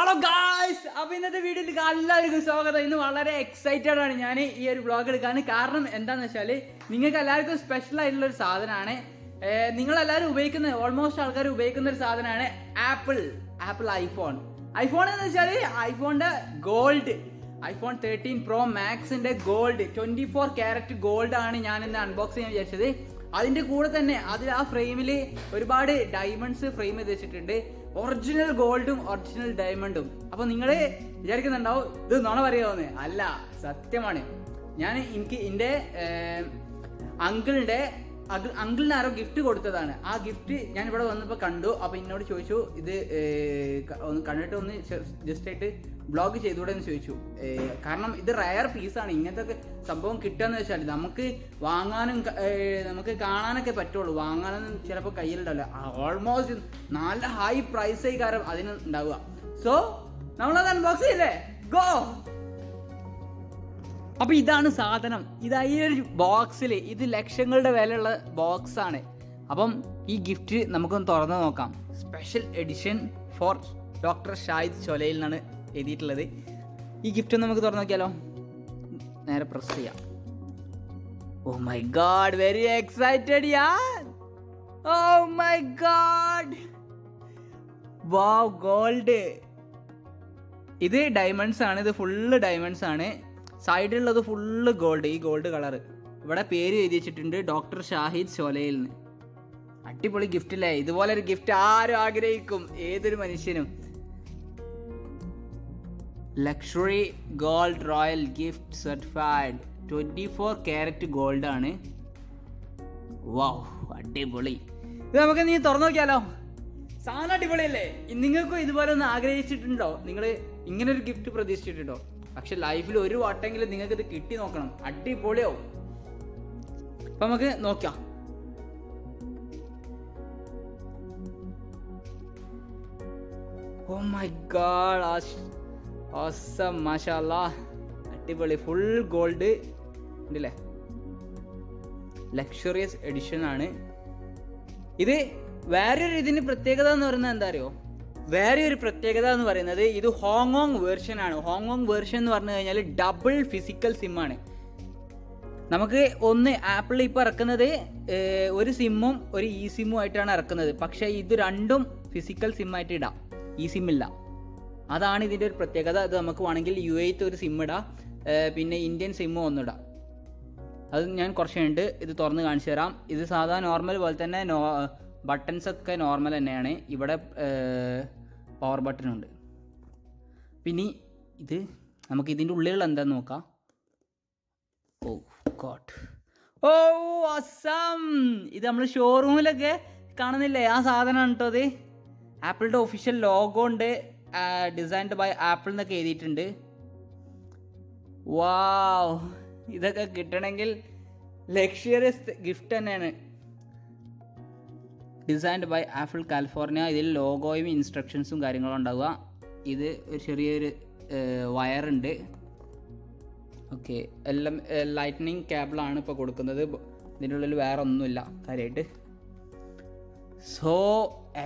Hello guys, അപ്പോൾ ഇന്നത്തെ വീഡിയോയിലേക്ക് എല്ലാവർക്കും സ്വാഗതം. ഇന്ന് വളരെ എക്സൈറ്റഡ് ആണ് ഞാൻ ഈ ഒരു വ്ളോഗ് എടുക്കാൻ. കാരണം എന്താണെന്ന് വെച്ചാൽ നിങ്ങൾക്ക് എല്ലാവർക്കും സ്പെഷ്യൽ ആയിട്ടുള്ള ഒരു സാധനമാണ്. നിങ്ങളെല്ലാവരും ഉപയോഗിക്കുന്ന, ഓൾമോസ്റ്റ് ആൾക്കാർ ഉപയോഗിക്കുന്ന ഒരു സാധനമാണ് ആപ്പിൾ ഐഫോൺ എന്ന് വെച്ചാൽ ഐഫോണിൻ്റെ ഗോൾഡ്, iPhone 13 Pro Maxന്റെ ഗോൾഡ് 24 കാരറ്റ് ഗോൾഡ് ആണ് ഞാൻ ഇന്ന് അൺബോക്സ് ചെയ്യാൻ വിചാരിച്ചത്. അതിൻ്റെ കൂടെ തന്നെ അതിൽ ആ ഫ്രെയിമിൽ ഒരുപാട് ഡയമണ്ട്സ് ഫ്രെയിം ചെയ്ത് വെച്ചിട്ടുണ്ട്. ഒറിജിനൽ ഗോൾഡും ഒറിജിനൽ ഡയമണ്ടും. അപ്പോൾ നിങ്ങൾ വിചാരിക്കുന്നുണ്ടാവും ഇത് നുണ പറയാവുന്നേ. അല്ല, സത്യമാണ്. എനിക്ക് എൻ്റെ അങ്കിളിന് ആരോ ഗിഫ്റ്റ് കൊടുത്തതാണ്. ആ ഗിഫ്റ്റ് ഞാൻ ഇവിടെ വന്നപ്പോൾ കണ്ടു. അപ്പോൾ എന്നോട് ചോദിച്ചു ഇത് ഒന്ന് കണ്ടിട്ട് ഒന്ന് ജസ്റ്റ് ആയിട്ട് ബ്ലോഗ് ചെയ്തുകൂടെ എന്ന് ചോദിച്ചു. കാരണം ഇത് റയർ പീസാണ്. ഇങ്ങനത്തെ സംഭവം കിട്ടുകയെന്ന് വെച്ചാൽ നമുക്ക് വാങ്ങാനും നമുക്ക് കാണാനൊക്കെ പറ്റുള്ളൂ. വാങ്ങാനൊന്നും ചിലപ്പോൾ കയ്യിലുണ്ടാവില്ല. ഓൾമോസ്റ്റ് നല്ല ഹൈ പ്രൈസ് കാരണം അതിന് ഉണ്ടാവുക. സോ നമ്മളത് അൺബോക്സ് ചെയ്യില്ലേ, ഗോ. അപ്പോൾ ഇതാണ് സാധനം. ഈ ഒരു ബോക്സിൽ ഇത് ലക്ഷങ്ങളുടെ വിലയുള്ള ബോക്സാണ്. അപ്പം ഈ ഗിഫ്റ്റ് നമുക്കൊന്ന് തുറന്ന് നോക്കാം. Special edition for doctor Shahid ചൊലയിൽ നിന്നാണ് എഴുതിയിട്ടുള്ളത്. ഈ ഗിഫ്റ്റ് ഒന്ന് നമുക്ക് തുറന്ന് നോക്കിയാലോ. നേരെ പ്രസ് ചെയ്യാം. Oh my god, very excited യാർ. Oh my god, wow, gold. ഇത് ഡയമണ്ട്സ് ആണ്. ഇത് ഫുള്ള് ഡയമണ്ട്സ് ആണ്. സൈഡിലുള്ളത് ഫുള്ള് ഗോൾഡ്. ഈ ഗോൾഡ് കളർ ഇവിടെ പേര് എഴുതി വെച്ചിട്ടുണ്ട്, ഡോക്ടർ ഷാഹിദ് ചൊലയിൽ നിന്ന്. അടിപൊളി ഗിഫ്റ്റ് അല്ലേ? ഇതുപോലെ ഒരു ഗിഫ്റ്റ് ആരും ആഗ്രഹിക്കും, ഏതൊരു മനുഷ്യനും. Luxury gold royal gift certified 24 carat gold ആണ്. വാവ്, അടിപൊളി. ഇത് നമുക്ക് നീ തുറന്നു നോക്കിയാലോ. സാധനം അടിപൊളിയല്ലേ? നിങ്ങൾക്കും ഇതുപോലെ ഒന്ന് ആഗ്രഹിച്ചിട്ടുണ്ടോ? നിങ്ങൾ ഇങ്ങനൊരു ഗിഫ്റ്റ് പ്രതീക്ഷിച്ചിട്ടുണ്ടോ? പക്ഷെ ലൈഫിൽ ഒരു വട്ടെങ്കിലും നിങ്ങൾക്ക് ഇത് കിട്ടി നോക്കണം. അടിപൊളിയാവും. അപ്പൊ നമുക്ക് നോക്കാം. ഓ മൈ ഗാഡ്, ഓസം, മാഷാഅല്ലാഹ്, അടിപൊളി. ഫുൾ ഗോൾഡ് ഉണ്ടല്ലേ. ലക്ഷറിയസ് എഡിഷൻ ആണ് ഇത്. വേറൊരു ഇതിന് പ്രത്യേകത എന്ന് പറയുന്നത് എന്താ അറിയോ? വേറെ ഒരു പ്രത്യേകത എന്ന് പറയുന്നത് ഇത് ഹോങ്കോങ് വേർഷൻ ആണ്. ഹോങ്കോങ് വേർഷൻ എന്ന് പറഞ്ഞു കഴിഞ്ഞാൽ ഡബിൾ ഫിസിക്കൽ സിമ്മാണ്. നമുക്ക് ഒന്ന് ആപ്പിൾ ഇപ്പോൾ ഇറക്കുന്നത് ഒരു സിമ്മും ഒരു ഇ സിമ്മും ആയിട്ടാണ് ഇറക്കുന്നത്. പക്ഷേ ഇത് രണ്ടും ഫിസിക്കൽ സിമ്മായിട്ട് ഇടാം, ഇ സിമ്മില്ല. അതാണ് ഇതിൻ്റെ ഒരു പ്രത്യേകത. അത് നമുക്ക് വേണമെങ്കിൽ UAE ഒരു സിം ഇടാം, പിന്നെ ഇന്ത്യൻ സിമ്മും ഒന്നിടാം. അത് ഞാൻ കുറച്ച് കഴിഞ്ഞിട്ട് ഇത് തുറന്ന് കാണിച്ചു തരാം. ഇത് സാധാ നോർമൽ പോലെ തന്നെ ബട്ടൺസ് ഒക്കെ നോർമൽ തന്നെയാണ്. ഇവിടെ പവർ ബട്ടൺ ഉണ്ട്. പിന്നെ ഇത് നമുക്ക് ഇതിൻ്റെ ഉള്ളിലുള്ള എന്താന്ന് നോക്കാം. Oh god, oh awesome. ഇത് നമ്മൾ ഷോറൂമിലൊക്കെ കാണുന്നില്ലേ, ആ സാധനമാണ് കേട്ടോ അത്. ആപ്പിളിൻ്റെ ഒഫീഷ്യൽ ലോഗോ ഉണ്ട്, ഡിസൈൻഡ് ബൈ ആപ്പിൾ എന്നൊക്കെ എഴുതിയിട്ടുണ്ട്. വാവ്, ഇതൊക്കെ കിട്ടണമെങ്കിൽ ലക്ഷറിയസ് ഗിഫ്റ്റ് തന്നെയാണ്. Designed by Apple California. ഇതിൽ ലോഗോയും ഇൻസ്ട്രക്ഷൻസും കാര്യങ്ങളും ഉണ്ടാവുക. ഇത് ഒരു ചെറിയൊരു വയറുണ്ട്. ഓക്കെ, എല്ലാം ലൈറ്റ്നിങ് കേബിളാണ് ഇപ്പോൾ കൊടുക്കുന്നത്. ഇതിൻ്റെ ഉള്ളിൽ വേറെ ഒന്നുമില്ല കാര്യമായിട്ട്. So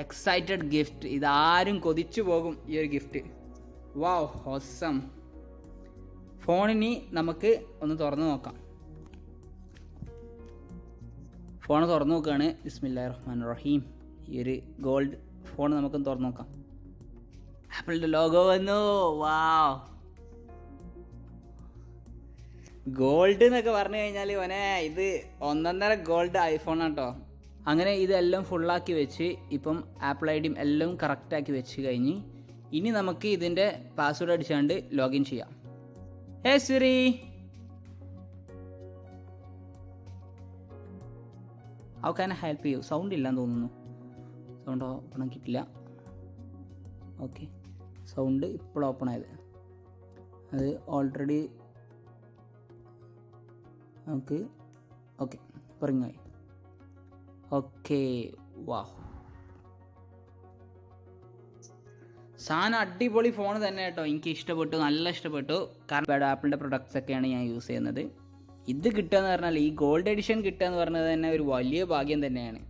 excited gift. ഇതാരും കൊതിച്ചു പോകും ഈ ഒരു ഗിഫ്റ്റ്. വാവ്, ഓസം. ഫോണിനി നമുക്ക് ഒന്ന് തുറന്ന് നോക്കാം. ഫോൺ തുറന്നു നോക്കുകയാണ്. ബിസ്മില്ലാഹിർ റഹ്മാനിർ റഹീം. ഈ ഒരു ഗോൾഡ് ഫോൺ നമുക്കൊന്ന് തുറന്നു നോക്കാം. ആപ്പിളിൻ്റെ ലോഗോ വന്നു. വാവ്, ഗോൾഡ് എന്നൊക്കെ പറഞ്ഞു കഴിഞ്ഞാൽ ഇവനെ ഇത് 1.5 ഗോൾഡ് ഐഫോൺ ആട്ടോ. അങ്ങനെ ഇതെല്ലാം ഫുള്ളാക്കി വെച്ച് ഇപ്പം ആപ്പിൾ ഐ ഡിയും എല്ലാം കറക്റ്റാക്കി വെച്ച് കഴിഞ്ഞ് ഇനി നമുക്ക് ഇതിൻ്റെ പാസ്വേഡ് അടിച്ചാണ്ട് ലോഗിൻ ചെയ്യാം. Hey Siri, how can I help you? Sound ഇല്ലാന്ന് തോന്നുന്നു. സൗണ്ട് ഓപ്പൺ ആക്കിയിട്ടില്ല. ഓക്കെ, സൗണ്ട് ഇപ്പോൾ ഓപ്പൺ ആയത്. അത് ഓൾറെഡി നമുക്ക് ഓക്കെ പറഞ്ഞായി. ഓക്കെ, വാഹ്, സാധനം അടിപൊളി ഫോൺ തന്നെ കേട്ടോ. എനിക്ക് ഇഷ്ടപ്പെട്ടു, നല്ല ഇഷ്ടപ്പെട്ടു. കാരണം ആപ്പിളിൻ്റെ പ്രൊഡക്ട്സ് ഒക്കെയാണ് ഞാൻ യൂസ് ചെയ്യുന്നത്. ഇത് കിട്ടുക എന്ന് പറഞ്ഞാൽ, ഈ ഗോൾഡ് എഡിഷൻ കിട്ടുക എന്ന് പറഞ്ഞത് തന്നെ ഒരു വലിയ ഭാഗ്യം തന്നെയാണ്.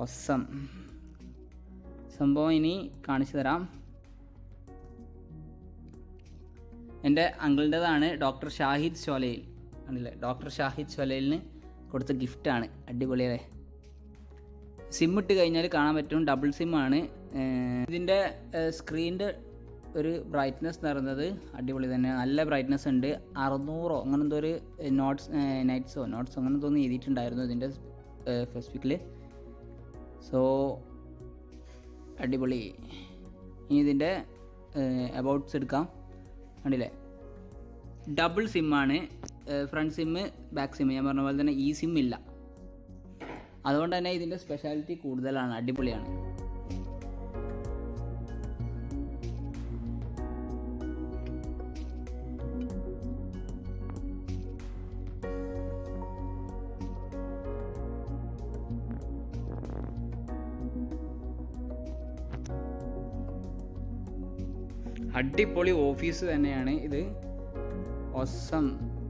ഒസം സംഭവം ഇനി കാണിച്ചു തരാം. എൻ്റെ അങ്കിളിൻ്റെതാണ്, ഡോക്ടർ ഷാഹിദ് ചോലയിൽ ആണല്ലേ. ഡോക്ടർ ഷാഹിദ് ചോലയിലിന് കൊടുത്ത ഗിഫ്റ്റാണ്. അടിപൊളിയല്ലേ. സിം ഇട്ട് കഴിഞ്ഞാൽ കാണാൻ പറ്റും, ഡബിൾ സിമ്മാണ്. ഇതിൻ്റെ സ്ക്രീനിൻ്റെ ഒരു ബ്രൈറ്റ്നസ് എന്ന് പറയുന്നത് അടിപൊളി തന്നെ, നല്ല ബ്രൈറ്റ്നസ് ഉണ്ട്. 600 അങ്ങനെ എന്തോ ഒരു നോട്ട്സോ അങ്ങനെ തോന്നി എഴുതിയിട്ടുണ്ടായിരുന്നു ഇതിൻ്റെ ഫെസ്ബുക്കിൽ. സോ അടിപൊളി. ഇനി ഇതിൻ്റെ അബൌട്ട്സ് എടുക്കാം. കണ്ടില്ലേ, ഡബിൾ സിമ്മാണ്, ഫ്രണ്ട് സിമ്മ് ബാക്ക് സിമ്മ്. ഞാൻ പറഞ്ഞ പോലെ തന്നെ ഈ സിം ഇല്ല, അതുകൊണ്ട് തന്നെ ഇതിൻ്റെ സ്പെഷ്യാലിറ്റി കൂടുതലാണ്, അടിപൊളിയാണ്. അടിപൊളി ഓഫീസ് തന്നെയാണ് ഇത്. ഒസം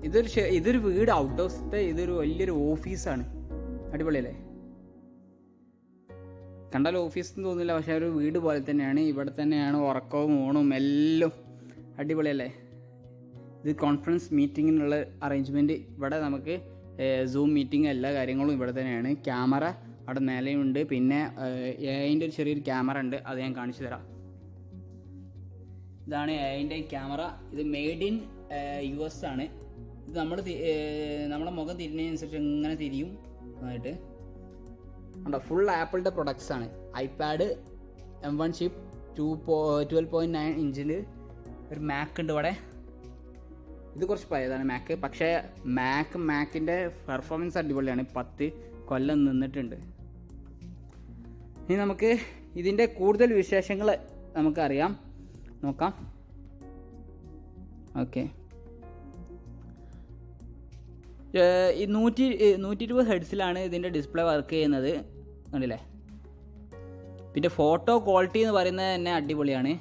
ഇതൊരു വീട് ഔട്ട് ഹൗസത്തെ ഇതൊരു വലിയൊരു ഓഫീസാണ്. അടിപൊളിയല്ലേ. കണ്ടാൽ ഓഫീസ് എന്ന് തോന്നില്ല, പക്ഷേ ഒരു വീട് പോലെ തന്നെയാണ്. ഇവിടെ തന്നെയാണ് ഉറക്കവും ഊണും എല്ലാം. അടിപൊളിയല്ലേ. ഇത് കോൺഫറൻസ് മീറ്റിങ്ങിനുള്ള അറേഞ്ച്മെൻറ്റ്. ഇവിടെ നമുക്ക് സൂം മീറ്റിംഗ് എല്ലാ കാര്യങ്ങളും ഇവിടെ തന്നെയാണ്. ക്യാമറ അവിടെ മേലെയുണ്ട്. പിന്നെ അതിൻ്റെ ഒരു ചെറിയൊരു ക്യാമറ ഉണ്ട്, അത് ഞാൻ കാണിച്ചു തരാം. ഇതാണ് അതിൻ്റെ ക്യാമറ. ഇത് മെയ്ഡ് ഇൻ US ആണ്. ഇത് നമ്മുടെ മുഖം തിരിഞ്ഞതിനനുസരിച്ച് ഇങ്ങനെ തിരിയും ആയിട്ട്. ഉണ്ടോ, ഫുൾ ആപ്പിളിൻ്റെ പ്രൊഡക്ട്സ് ആണ്. ഐപാഡ് M1 ചിപ്പ് 12.9 ഇഞ്ചിൽ ഒരു മാക്ക് ഉണ്ട് ഇവിടെ. ഇത് കുറച്ച് പഴയതാണ് മാക്ക്, പക്ഷേ മാക്കിൻ്റെ പെർഫോമൻസ് അടിപൊളിയാണ്. 10 കൊല്ലം നിന്നിട്ടുണ്ട്. ഇനി നമുക്ക് ഇതിൻ്റെ കൂടുതൽ വിശേഷങ്ങൾ നമുക്കറിയാം, നോക്കാം. ഓക്കെ, 120 ഹെർട്സിലാണ് ഇതിൻ്റെ ഡിസ്പ്ലേ വർക്ക് ചെയ്യുന്നത്. കണ്ടില്ലേ. പിന്നെ ഫോട്ടോ ക്വാളിറ്റി എന്ന് പറയുന്നത് തന്നെ അടിപൊളിയാണ്.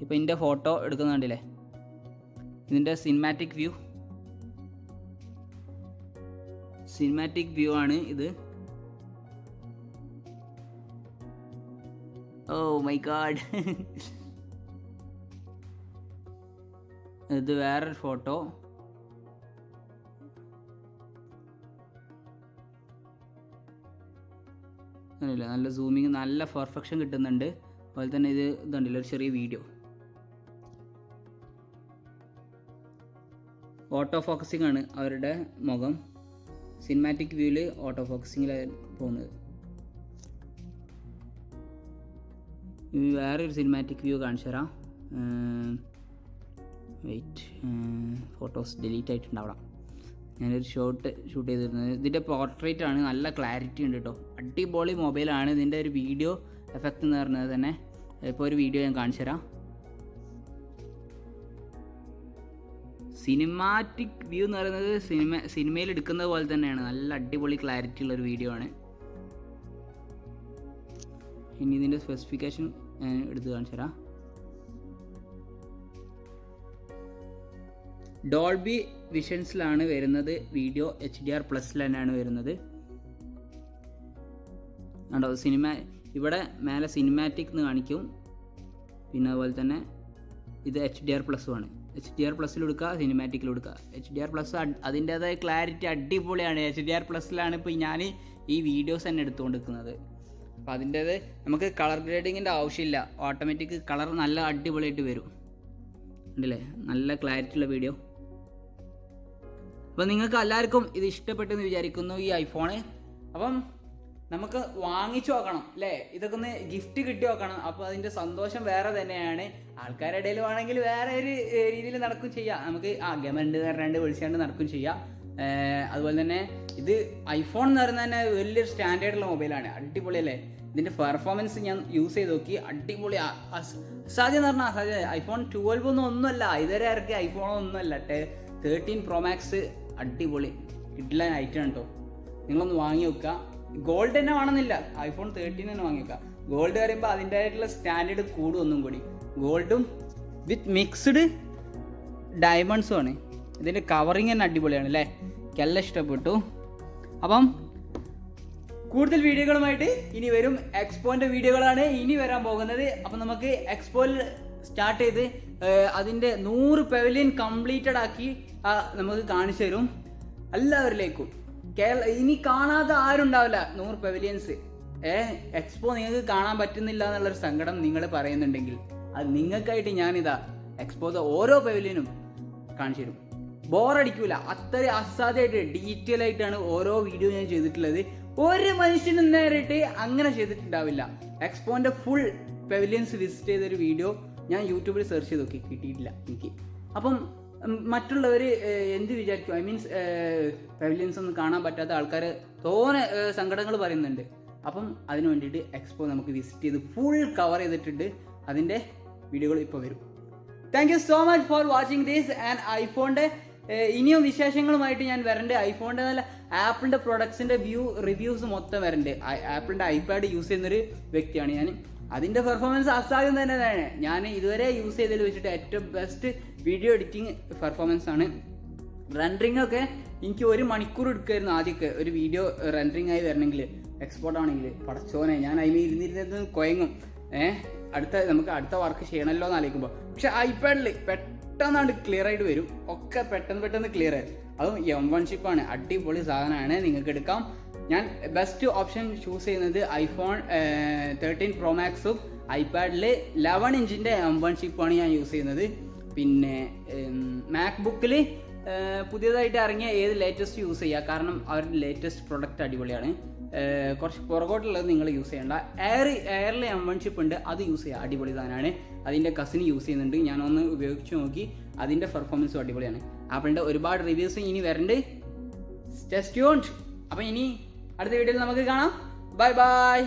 ഇപ്പോൾ ഇതിൻ്റെ ഫോട്ടോ എടുക്കുന്ന കണ്ടില്ലേ, ഇതിൻ്റെ സിനിമാറ്റിക് വ്യൂ ആണ് ഇത്. Oh my god. ഇത് വേറൊരു ഫോട്ടോ. അങ്ങനെയില്ല, നല്ല സൂമിങ്, നല്ല പെർഫെക്ഷൻ കിട്ടുന്നുണ്ട്. അതുപോലെ തന്നെ ഇതുണ്ടല്ലോ ഒരു ചെറിയ വീഡിയോ. ഓട്ടോ ഫോക്കസിങ് ആണ് അവരുടെ മുഖം. സിനിമാറ്റിക് വ്യൂവിൽ ഓട്ടോ ഫോക്കസിങ്ങിലാണ് പോകുന്നത്. വേറൊരു സിനിമാറ്റിക് വ്യൂ കാണിച്ചു തരാം. വെയിറ്റ്, ഫോട്ടോസ് ഡിലീറ്റ് ആയിട്ടുണ്ടാവണം. ഞാനൊരു ഷോട്ട് ഷൂട്ട് ചെയ്തിരുന്നത്. ഇതിൻ്റെ പോർട്രേറ്റ് ആണ്, നല്ല ക്ലാരിറ്റി ഉണ്ട് കേട്ടോ. അടിപൊളി മൊബൈലാണ്. ഇതിൻ്റെ ഒരു വീഡിയോ എഫക്റ്റ് എന്ന് പറയുന്നത് തന്നെ, ഇപ്പോൾ ഒരു വീഡിയോ ഞാൻ കാണിച്ചു തരാം. സിനിമാറ്റിക് വ്യൂ എന്ന് പറയുന്നത് സിനിമയിൽ എടുക്കുന്നത് പോലെ തന്നെയാണ്. നല്ല അടിപൊളി ക്ലാരിറ്റി ഉള്ളൊരു വീഡിയോ ആണ്. ഇനി ഇതിൻ്റെ സ്പെസിഫിക്കേഷൻ എടുത്ത് കാണിച്ചു തരാം. ഡോൾബി വിഷൻസിലാണ് വരുന്നത്. വീഡിയോ HDR+ തന്നെയാണ് വരുന്നത്. കണ്ടോ, ഇവിടെ മേലെ സിനിമാറ്റിക് എന്ന് കാണിക്കും. പിന്നെ അതുപോലെ തന്നെ ഇത് HDR+ ആണ്. HDR+ എടുക്കുക, സിനിമാറ്റിക്കിൽ എടുക്കുക. HDR+ അതിൻ്റേതായ ക്ലാരിറ്റി അടിപൊളിയാണ്. HDR+ലാണ് ഇപ്പോൾ ഞാൻ ഈ വീഡിയോസ് തന്നെ എടുത്തുകൊണ്ടിരിക്കുന്നത്. അപ്പോൾ അതിൻ്റേത് നമുക്ക് കളർ ഗ്രേഡിങ്ങിൻ്റെ ആവശ്യമില്ല. ഓട്ടോമാറ്റിക് കളർ നല്ല അടിപൊളിയായിട്ട് വരും. ഉണ്ടല്ലേ, നല്ല ക്ലാരിറ്റി ഉള്ള വീഡിയോ. അപ്പോൾ നിങ്ങൾക്ക് എല്ലാവർക്കും ഇത് ഇഷ്ടപ്പെട്ടെന്ന് വിചാരിക്കുന്നു ഈ ഐഫോണ്. അപ്പം നമുക്ക് വാങ്ങിച്ചു നോക്കണം അല്ലേ, ഇതൊക്കെ ഒന്ന് ഗിഫ്റ്റ് കിട്ടി നോക്കണം. അപ്പോൾ അതിൻ്റെ സന്തോഷം വേറെ തന്നെയാണ്. ആൾക്കാരുടെ ഇടയിൽ വേണമെങ്കിൽ വേറെ ഒരു രീതിയിൽ നടക്കും ചെയ്യാം. നമുക്ക് ഗമണ്ട് പറഞ്ഞാണ്ട് വിളിച്ചാണ്ട് നടക്കും ചെയ്യാം. അതുപോലെ തന്നെ ഇത് ഐഫോൺ എന്ന് പറയുന്നത് തന്നെ വലിയൊരു സ്റ്റാൻഡേർഡുള്ള മൊബൈലാണ്. അടിപൊളിയല്ലേ. ഇതിൻ്റെ പെർഫോമൻസ് ഞാൻ യൂസ് ചെയ്ത് നോക്കി, അടിപൊളി. അസാധ്യം എന്ന് പറഞ്ഞാൽ അസാധ്യം. ഐഫോൺ 12 ഒന്നുമല്ല, ഇതുവരെ ഇറക്കിയ ഐഫോണൊന്നുമല്ല. 13 Pro Max അടിപൊളി കിഡ്ലൈൻ ഐറ്റം കേട്ടോ. നിങ്ങളൊന്ന് വാങ്ങി വെക്കുക. ഗോൾഡ് തന്നെ വേണമെന്നില്ല, iPhone 13 തന്നെ വാങ്ങി വെക്കുക. ഗോൾഡ് പറയുമ്പോൾ അതിൻ്റെതായിട്ടുള്ള സ്റ്റാൻഡേർഡ് കൂടും ഒന്നും കൂടി. ഗോൾഡും വിത്ത് മിക്സ്ഡ് ഡയമണ്ട്സും ആണ്. ഇതിൻ്റെ കവറിങ് തന്നെ അടിപൊളിയാണ് അല്ലേ, എനിക്കെല്ലാം ഇഷ്ടപ്പെട്ടു. അപ്പം കൂടുതൽ വീഡിയോകളുമായിട്ട് ഇനി വരും. എക്സ്പോൻ്റെ വീഡിയോകളാണ് ഇനി വരാൻ പോകുന്നത്. അപ്പം നമുക്ക് എക്സ്പോയിൽ സ്റ്റാർട്ട് ചെയ്ത് അതിൻ്റെ 100 പെവിലിയൻ കംപ്ലീറ്റഡ് ആക്കി നമുക്ക് കാണിച്ചു തരും എല്ലാവരിലേക്കും. ഇനി കാണാതെ ആരുണ്ടാവില്ല 100 പെവിലിയൻസ്. എക്സ്പോ നിങ്ങൾക്ക് കാണാൻ പറ്റുന്നില്ല എന്നുള്ളൊരു സങ്കടം നിങ്ങൾ പറയുന്നുണ്ടെങ്കിൽ അത് നിങ്ങൾക്കായിട്ട് ഞാനിതാ എക്സ്പോത്തെ ഓരോ പെവിലിയനും കാണിച്ചു തരും. ബോറടിക്കൂല, അത്രയും അസാധ്യമായിട്ട് ഡീറ്റെയിൽ ആയിട്ടാണ് ഓരോ വീഡിയോ ഞാൻ ചെയ്തിട്ടുള്ളത്. ഒരു മനുഷ്യനും നേരിട്ട് അങ്ങനെ ചെയ്തിട്ടുണ്ടാവില്ല. എക്സ്പോന്റെ ഫുൾ പെവിലിയൻസ് വിസിറ്റ് ചെയ്തൊരു വീഡിയോ ഞാൻ യൂട്യൂബിൽ സെർച്ച് ചെയ്ത് നോക്കി, കിട്ടിയിട്ടില്ല എനിക്ക്. അപ്പം മറ്റുള്ളവർ എന്ത് വിചാരിക്കും, ഐ മീൻസ് പെവിലിയൻസ് ഒന്നും കാണാൻ പറ്റാത്ത ആൾക്കാർ തോനെ സങ്കടങ്ങൾ പറയുന്നുണ്ട്. അപ്പം അതിന് വേണ്ടിയിട്ട് എക്സ്പോ നമുക്ക് വിസിറ്റ് ചെയ്ത് ഫുൾ കവർ ചെയ്തിട്ടുണ്ട്. അതിൻ്റെ വീഡിയോകൾ ഇപ്പോൾ വരും. Thank you so much for watching this. And ഐഫോണിൻ്റെ ഇനിയും വിശേഷങ്ങളുമായിട്ട് ഞാൻ വരണ്ട്. ഐഫോണിൻ്റെ നല്ല ആപ്പിളിൻ്റെ പ്രൊഡക്ട്സിൻ്റെ റിവ്യൂസ് മൊത്തം വരണ്ട്. ആപ്പിളിൻ്റെ ഐപാഡ് യൂസ് ചെയ്യുന്നൊരു വ്യക്തിയാണ് ഞാൻ. അതിൻ്റെ പെർഫോമൻസ് അസാധ്യം തന്നെയാണ്. ഞാൻ ഇതുവരെ യൂസ് ചെയ്തതിൽ വെച്ചിട്ട് ഏറ്റവും ബെസ്റ്റ് വീഡിയോ എഡിറ്റിംഗ് പെർഫോമൻസ് ആണ്. റെൻഡറിങ് ഒക്കെ എനിക്ക് 1 മണിക്കൂർ എടുക്കുമായിരുന്നു ആദ്യമൊക്കെ ഒരു വീഡിയോ റെൻഡറിങ് ആയി വരണമെങ്കിൽ. എക്സ്പോർട്ട് ആണെങ്കിൽ പടച്ചോനെ ഞാൻ അതിന് ഇരുന്നിരുന്നത് കൊയങ്ങും. നമുക്ക് അടുത്ത വർക്ക് ചെയ്യണമല്ലോ എന്ന് ആലോചിക്കുമ്പോൾ. പക്ഷെ ഐപാഡിൽ പെട്ടെന്നാണ്ട് ക്ലിയർ ആയിട്ട് വരും. ഒക്കെ പെട്ടെന്ന് ക്ലിയർ ആയി. അതും M1 ചിപ്പാണ്, അടിപൊളി സാധനമാണ്, നിങ്ങൾക്ക് എടുക്കാം. ഞാൻ ബെസ്റ്റ് ഓപ്ഷൻ ചൂസ് ചെയ്യുന്നത് iPhone 13 Pro Maxും ഐപാഡിൽ 11 ഇഞ്ചിൻ്റെ M1 ചിപ്പാണ് ഞാൻ യൂസ് ചെയ്യുന്നത്. പിന്നെ മാക്ബുക്കിൽ പുതിയതായിട്ട് ഇറങ്ങിയ ഏത് ലേറ്റസ്റ്റ് യൂസ് ചെയ്യുക, കാരണം അവരുടെ ലേറ്റസ്റ്റ് പ്രൊഡക്റ്റ് അടിപൊളിയാണ്. കുറച്ച് പുറകോട്ടുള്ളത് നിങ്ങൾ യൂസ് ചെയ്യേണ്ട. എയറിൽ M1 ചിപ്പ് ഉണ്ട്, അത് യൂസ് ചെയ്യുക, അടിപൊളി സാധനമാണ്. അതിൻ്റെ കസിന് യൂസ് ചെയ്യുന്നുണ്ട്, ഞാനൊന്ന് ഉപയോഗിച്ച് നോക്കി, അതിൻ്റെ പെർഫോമൻസും അടിപൊളിയാണ്. ആപ്പിളിൻ്റെ ഒരുപാട് റിവ്യൂസ് ഇനി വരണ്ട്. Stay tuned. അപ്പം ഇനി അടുത്ത വീഡിയോയിൽ നമുക്ക് കാണാം. Bye bye.